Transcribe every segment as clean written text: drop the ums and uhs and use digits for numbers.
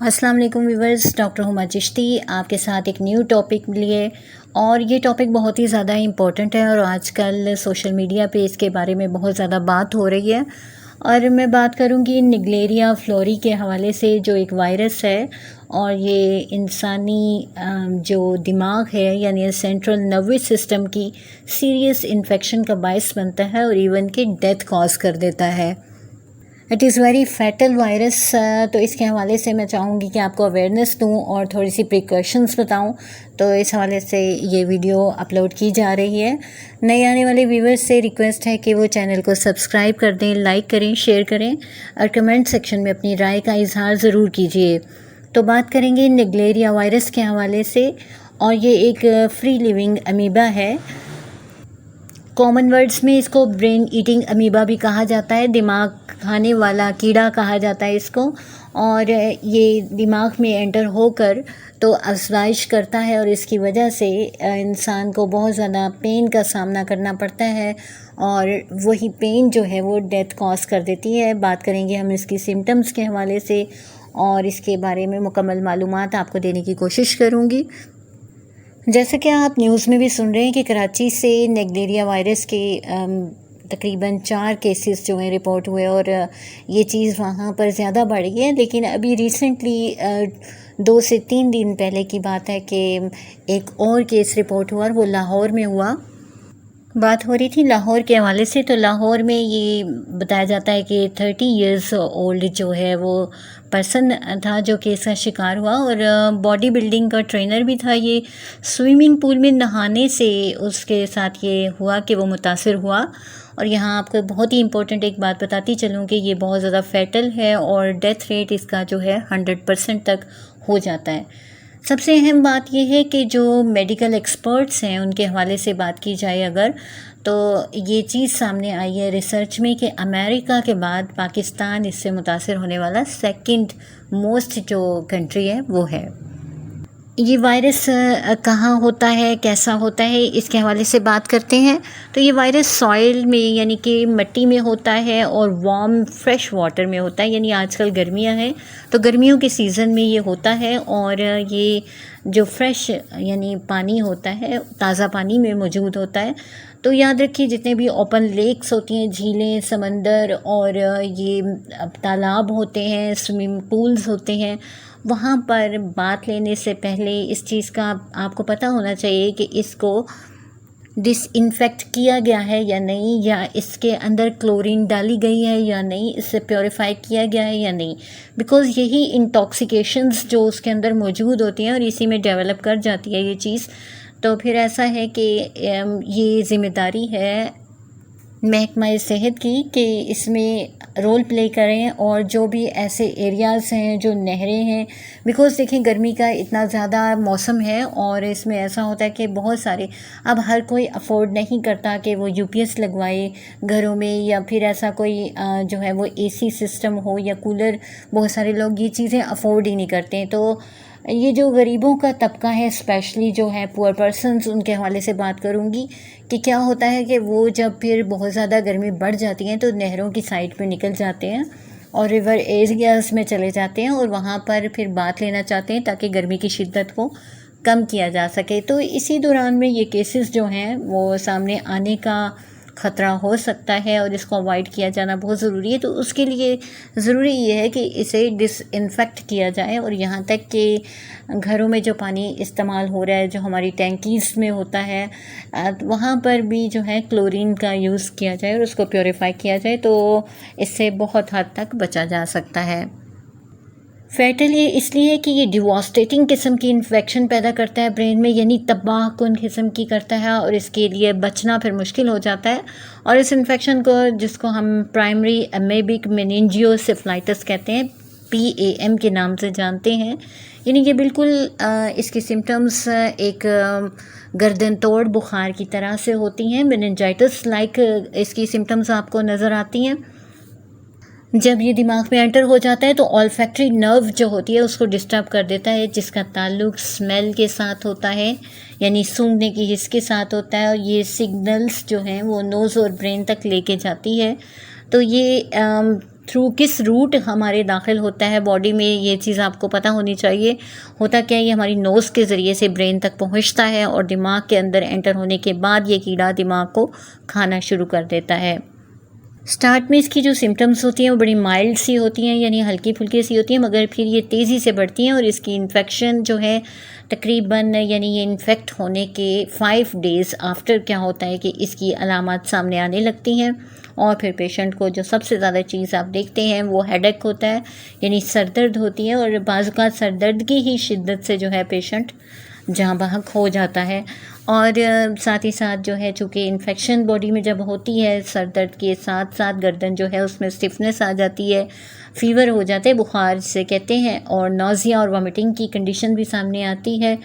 अस्सलाम वालेकुम viewers, doctor Huma Chishti आपके साथ एक न्यू टॉपिक लिए। और ये टॉपिक बहुत ही ज़्यादा इम्पोर्टेंट है और आजकल सोशल मीडिया पे इसके बारे में बहुत ज़्यादा बात हो रही है। और मैं बात करूँगी निग्लेरिया फ्लोरी के हवाले से, जो एक वायरस है और ये इंसानी जो दिमाग है यानी सेंट्रल नर्वस सिस्टम की सीरियस इन्फेक्शन का बायस बनता है और इवन कि डेथ कॉज कर देता है। It is very fatal virus. तो इसके हवाले से मैं चाहूँगी कि आपको अवेयरनेस दूँ और थोड़ी सी प्रिकॉशंस बताऊँ। तो इस हवाले से ये वीडियो अपलोड की जा रही है। नए आने वाले व्यूवर्स से रिक्वेस्ट है कि वो चैनल को सब्सक्राइब कर दें, लाइक करें, शेयर करें और कमेंट सेक्शन में अपनी राय का इजहार ज़रूर कीजिए। तो बात करेंगे निग्लेरिया वायरस के हवाले से। और ये एक फ्री लिविंग अमीबा है। कॉमन वर्ड्स में इसको ब्रेन ईटिंग अमीबा भी कहा जाता है, दिमाग खाने वाला कीड़ा कहा जाता है इसको। और ये दिमाग में एंटर होकर तो अफज़ाइश करता है और इसकी वजह से इंसान को बहुत ज़्यादा पेन का सामना करना पड़ता है और वही पेन जो है वो डेथ कॉज कर देती है। बात करेंगे हम इसकी सिम्टम्स के हवाले से और इसके बारे में मुकम्मल मालूमात आपको देने की कोशिश करूँगी। जैसे कि आप न्यूज़ में भी सुन रहे हैं कि कराची से निग्लेरिया वायरस के तकरीबन 4 केसेस जो हैं रिपोर्ट हुए और ये चीज़ वहाँ पर ज़्यादा बढ़ गई है। लेकिन अभी रिसेंटली 2 से 3 दिन पहले की बात है कि एक और केस रिपोर्ट हुआ और वो लाहौर में हुआ। बात हो रही थी लाहौर के हवाले से। तो लाहौर में ये बताया जाता है कि 30 इयर्स ओल्ड जो है वो पर्सन था जो केस का शिकार हुआ और बॉडी बिल्डिंग का ट्रेनर भी था। ये स्विमिंग पूल में नहाने से उसके साथ ये हुआ कि वो मुतासिर हुआ। और यहाँ आपको बहुत ही इंपॉर्टेंट एक बात बताती चलूँ कि ये बहुत ज़्यादा फैटल है और डेथ रेट इसका जो है 100% तक हो जाता है। सबसे अहम बात यह है कि जो मेडिकल एक्सपर्ट्स हैं उनके हवाले से बात की जाए अगर, तो ये चीज़ सामने आई है रिसर्च में कि अमेरिका के बाद पाकिस्तान इससे मुतासिर होने वाला सेकंड मोस्ट जो कंट्री है वो है। ये वायरस कहाँ होता है, कैसा होता है, इसके हवाले से बात करते हैं। तो ये वायरस सॉइल में यानी कि मिट्टी में होता है और वार्म फ्रेश वाटर में होता है। यानी आजकल गर्मियाँ हैं तो गर्मियों के सीज़न में ये होता है और ये जो फ्रेश यानी पानी होता है, ताज़ा पानी में मौजूद होता है। तो याद रखिए जितने भी ओपन लेक्स होती हैं, झीलें, समंदर और ये तालाब होते हैं, स्विमिंग पूल्स होते हैं, वहाँ पर बात लेने से पहले इस चीज़ का आपको पता होना चाहिए कि इसको डिसइंफेक्ट किया गया है या नहीं, या इसके अंदर क्लोरीन डाली गई है या नहीं, इससे प्योरीफाई किया गया है या नहीं। बिकॉज़ यही इंटॉक्सिकेशंस जो उसके अंदर मौजूद होती हैं और इसी में डेवलप कर जाती है ये चीज़। तो फिर ऐसा है कि ये ज़िम्मेदारी है महकमा सेहत की कि इसमें रोल प्ले करें और जो भी ऐसे एरियाज़ हैं जो नहरें हैं, बिकॉज़ देखें गर्मी का इतना ज़्यादा मौसम है और इसमें ऐसा होता है कि बहुत सारे अब हर कोई अफोर्ड नहीं करता कि वो यूपीएस लगवाए घरों में या फिर ऐसा कोई जो है वो एसी सिस्टम हो या कूलर। बहुत सारे लोग ये चीज़ें अफोर्ड ही नहीं करते हैं। तो ये जो गरीबों का तबका है, स्पेशली जो है पुअर पर्सनस, उनके हवाले से बात करूँगी कि क्या होता है कि वो जब फिर बहुत ज़्यादा गर्मी बढ़ जाती है तो नहरों की साइड पे निकल जाते हैं और रिवर एरियाज़ में चले जाते हैं और वहाँ पर फिर बात लेना चाहते हैं ताकि गर्मी की शिद्दत को कम किया जा सके। तो इसी दौरान में ये केसेस जो हैं वो सामने आने का ख़तरा हो सकता है और इसको अवॉइड किया जाना बहुत ज़रूरी है। तो उसके लिए ज़रूरी ये है कि इसे डिसइंफेक्ट किया जाए और यहाँ तक कि घरों में जो पानी इस्तेमाल हो रहा है, जो हमारी टैंकीज़ में होता है, वहाँ पर भी जो है क्लोरीन का यूज़ किया जाए और उसको प्योरीफाई किया जाए। तो इससे बहुत हद तक बचा जा सकता है। फैटल ये इसलिए कि ये डिवास्टेटिंग किस्म की इन्फेक्शन पैदा करता है ब्रेन में, यानी तबाहकुन किस्म की करता है और इसके लिए बचना फिर मुश्किल हो जाता है। और इस इन्फेक्शन को, जिसको हम प्राइमरी अमेबिक मेनिंजियोसेफलाइटिस कहते हैं, PAM के नाम से जानते हैं, यानी कि बिल्कुल इसकी सिम्टम्स एक गर्दन तोड़ बुखार की तरह से होती हैं। मेनिंजाइटिस लाइक इसकी सिम्टम्स आपको नज़र आती हैं। जब ये दिमाग में एंटर हो जाता है तो ऑल्फैक्टरी नर्व जो होती है उसको डिस्टर्ब कर देता है, जिसका ताल्लुक स्मेल के साथ होता है, यानी सूंघने की हिस्स के साथ होता है। और ये सिग्नल्स जो हैं वो नोज़ और ब्रेन तक लेके जाती है। तो ये थ्रू किस रूट हमारे दाखिल होता है बॉडी में, ये चीज़ आपको पता होनी चाहिए। होता क्या है, ये हमारी नोज़ के ज़रिए से ब्रेन तक पहुंचता है और दिमाग के अंदर एंटर होने के बाद ये कीड़ा दिमाग को खाना शुरू कर देता है। स्टार्ट में इसकी जो सिम्टम्स होती हैं वो बड़ी माइल्ड सी होती हैं, यानी हल्की फुल्की सी होती हैं, मगर फिर ये तेज़ी से बढ़ती हैं और इसकी इन्फेक्शन जो है तकरीबन, यानी ये इन्फेक्ट होने के 5 डेज़ आफ्टर क्या होता है कि इसकी अलामत सामने आने लगती हैं। और फिर पेशेंट को जो सबसे ज़्यादा चीज़ आप देखते हैं वो हेडेक होता है, यानी सर दर्द होती है, और बाज़ औक़ात सर दर्द की ही शिद्दत से जो है पेशेंट जहाँ बहक हो जाता है। और साथ ही साथ जो है, चूँकि इन्फेक्शन बॉडी में जब होती है, सर दर्द के साथ साथ गर्दन जो है उसमें स्टिफनेस आ जाती है, फ़ीवर हो जाता है, बुखार जिसे कहते हैं, और नौज़िया और वॉमिटिंग की कंडीशन भी सामने आती है।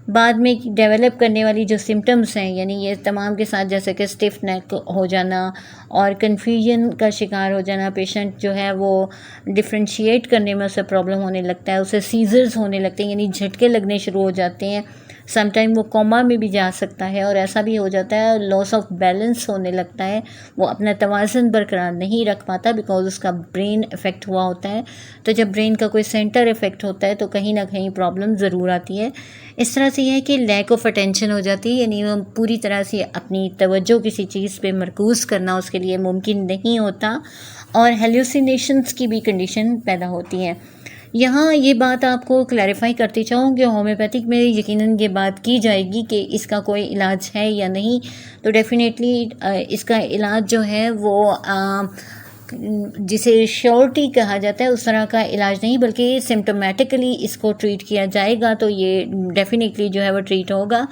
बाद में डेवलप करने वाली जो सिम्टम्स हैं, यानी ये तमाम के साथ जैसे कि स्टिफ नेक हो जाना और कन्फ्यूजन का शिकार हो जाना, पेशेंट जो है वो डिफ्रेंशिएट करने में उसे प्रॉब्लम होने लगता है, उसे सीजर्स होने लगते हैं, यानी झटके लगने शुरू हो जाते हैं। समटाइम वो कोमा में भी जा सकता है, और ऐसा भी हो जाता है लॉस ऑफ बैलेंस होने लगता है, वो अपना तवाज़ुन बरकरार नहीं रख पाता बिकॉज उसका ब्रेन इफ़ेक्ट हुआ होता है। तो जब ब्रेन का कोई सेंटर इफ़ेक्ट होता है तो कहीं ना कहीं प्रॉब्लम ज़रूर आती है। इस तरह से यह है कि लैक ऑफ अटेंशन हो जाती है, यानी वो पूरी तरह से अपनी तवज्जो किसी चीज़ पे मरकूज़ करना उसके लिए मुमकिन नहीं होता, और हेल्यूसिनेशंस की भी कंडीशन पैदा होती हैं। यहाँ ये बात आपको क्लैरिफाई करती चाहूँ कि होम्योपैथिक में यकीनन ये बात की जाएगी कि इसका कोई इलाज है या नहीं। तो डेफिनेटली इसका इलाज जो है वो जिसे श्योरिटी कहा जाता है उस तरह का इलाज नहीं, बल्कि सिम्टोमेटिकली इसको ट्रीट किया जाएगा तो ये डेफिनेटली जो है वो ट्रीट होगा।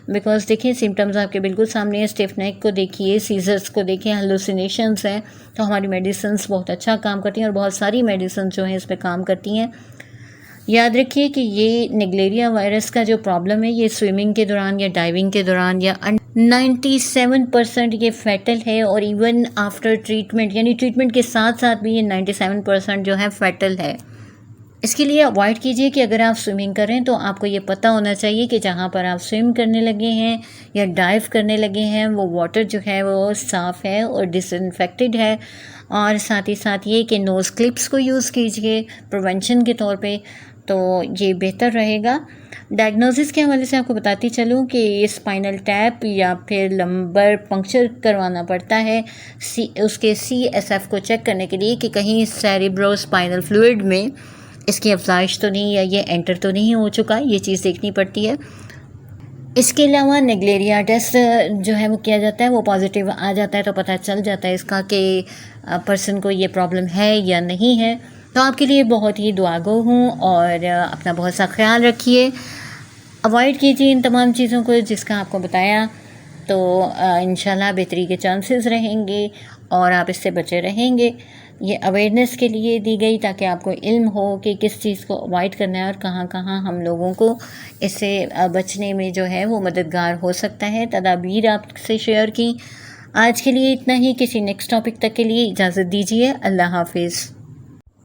बिकॉज देखिए सिम्टम्स आपके बिल्कुल सामने है, स्टिफ नेक को देखिए, सीजर्स को देखिए, हेलुसिनेशंस हैं, तो हमारी मेडिसिन्स बहुत अच्छा काम करती हैं और बहुत सारी मेडिसिन जो हैं इस पर काम करती हैं। याद रखिए कि ये निगलेरिया वायरस का जो प्रॉब्लम है ये स्विमिंग के दौरान या डाइविंग के दौरान या 97% ये फैटल है, और इवन आफ्टर ट्रीटमेंट, यानी ट्रीटमेंट के साथ साथ भी ये 97% जो है फैटल है। इसके लिए अवॉइड कीजिए कि अगर आप स्विमिंग करें तो आपको ये पता होना चाहिए कि जहाँ पर आप स्विम करने लगे हैं या डाइव करने लगे हैं वो वाटर जो है वो साफ़ है और डिसइंफेक्टेड है। और साथ ही साथ ये कि नोज़ क्लिप्स को यूज़ कीजिए प्रिवेंशन के तौर पे, तो ये बेहतर रहेगा। डायग्नोसिस के हवाले से आपको बताती चलूँ कि स्पाइनल टैप या फिर लंबर पंक्चर करवाना पड़ता है उसके CSF को चेक करने के लिए कि कहीं सेरेब्रोस्पाइनल फ्लूइड में इसकी अफजाइश तो नहीं, या ये एंटर तो नहीं हो चुका, ये चीज़ देखनी पड़ती है। इसके अलावा निगलेरिया टेस्ट जो है वो किया जाता है, वो पॉजिटिव आ जाता है तो पता चल जाता है इसका कि पर्सन को ये प्रॉब्लम है या नहीं है। तो आपके लिए बहुत ही दुआगो हूँ, और अपना बहुत सा ख्याल रखिए, अवॉइड कीजिए इन तमाम चीज़ों को जिसका आपको बताया, तो इंशाल्लाह बेहतरी के चांसेस रहेंगे और आप इससे बचे रहेंगे। ये अवेयरनेस के लिए दी गई ताकि आपको इल्म हो कि किस चीज़ को अवॉइड करना है और कहाँ कहाँ हम लोगों को इससे बचने में जो है वो मददगार हो सकता है। तदाबीर आपसे शेयर की। आज के लिए इतना ही, किसी नेक्स्ट टॉपिक तक के लिए इजाज़त दीजिए। अल्लाह हाफिज़।